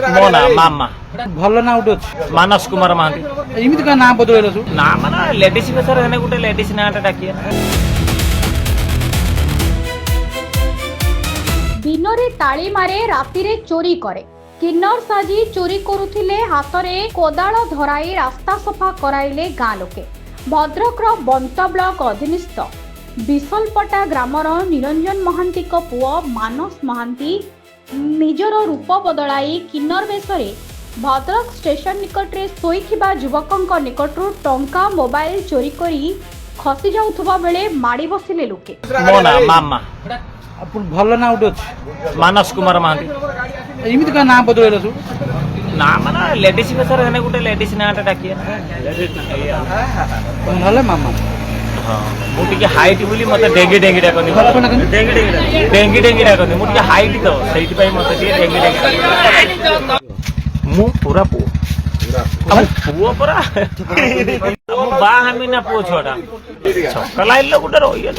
मो ना मामा ଭଲ ନା ଗୋଟେ ଅଛି मानस कुमार महांती ଏମିତି କାହା ନାଁ ବଦଳେଇଲ ସବୁ ना माना लेडीज बेसर हेने गुटे लेडीज नाटा डाकिए दिनरे ताली मारे रातिरे चोरी करे किन्नर साजी चोरी करुथिले हातरे कोदाल धराई रास्ता सफा कराइले गाँ लोके भद्रकर बंता ब्लॉक अधीनस्थ बिसलपटा ग्रामर निरंजन महांती पुओ मानस महांती निजर रूप बदलाई किन्नर बेसरे भद्रक स्टेशन निकटरे शोइथिबा युवकंक निकटरू टंका मोबाइल चोरी करी खसी जाउथबा बेले माड़ी बसिले लोके मो ना मामा ଆପଣ ଭଲ ନା ଗୋଟେ ଅଛି मानस कुमार महांती ଏମିତି କାହା ନାଁ ବଦଳେଇଲ ସବୁ ना माना लेडीज बेसर हेने गुटे लेडीज नाटा डाकिए ନହେଲେ ମାମା हां मु टिके हाइट बोली मते डेंगी डेंगी डाकनी डेंगी डेंगी डाकनी मु टिके हाइट तो सेहिति पई मते टिके डेंगी डेंगी मु पूरा पो पुओ परा मु बा हमी ना पो छोटा छक्का लाइल गुटे रोइया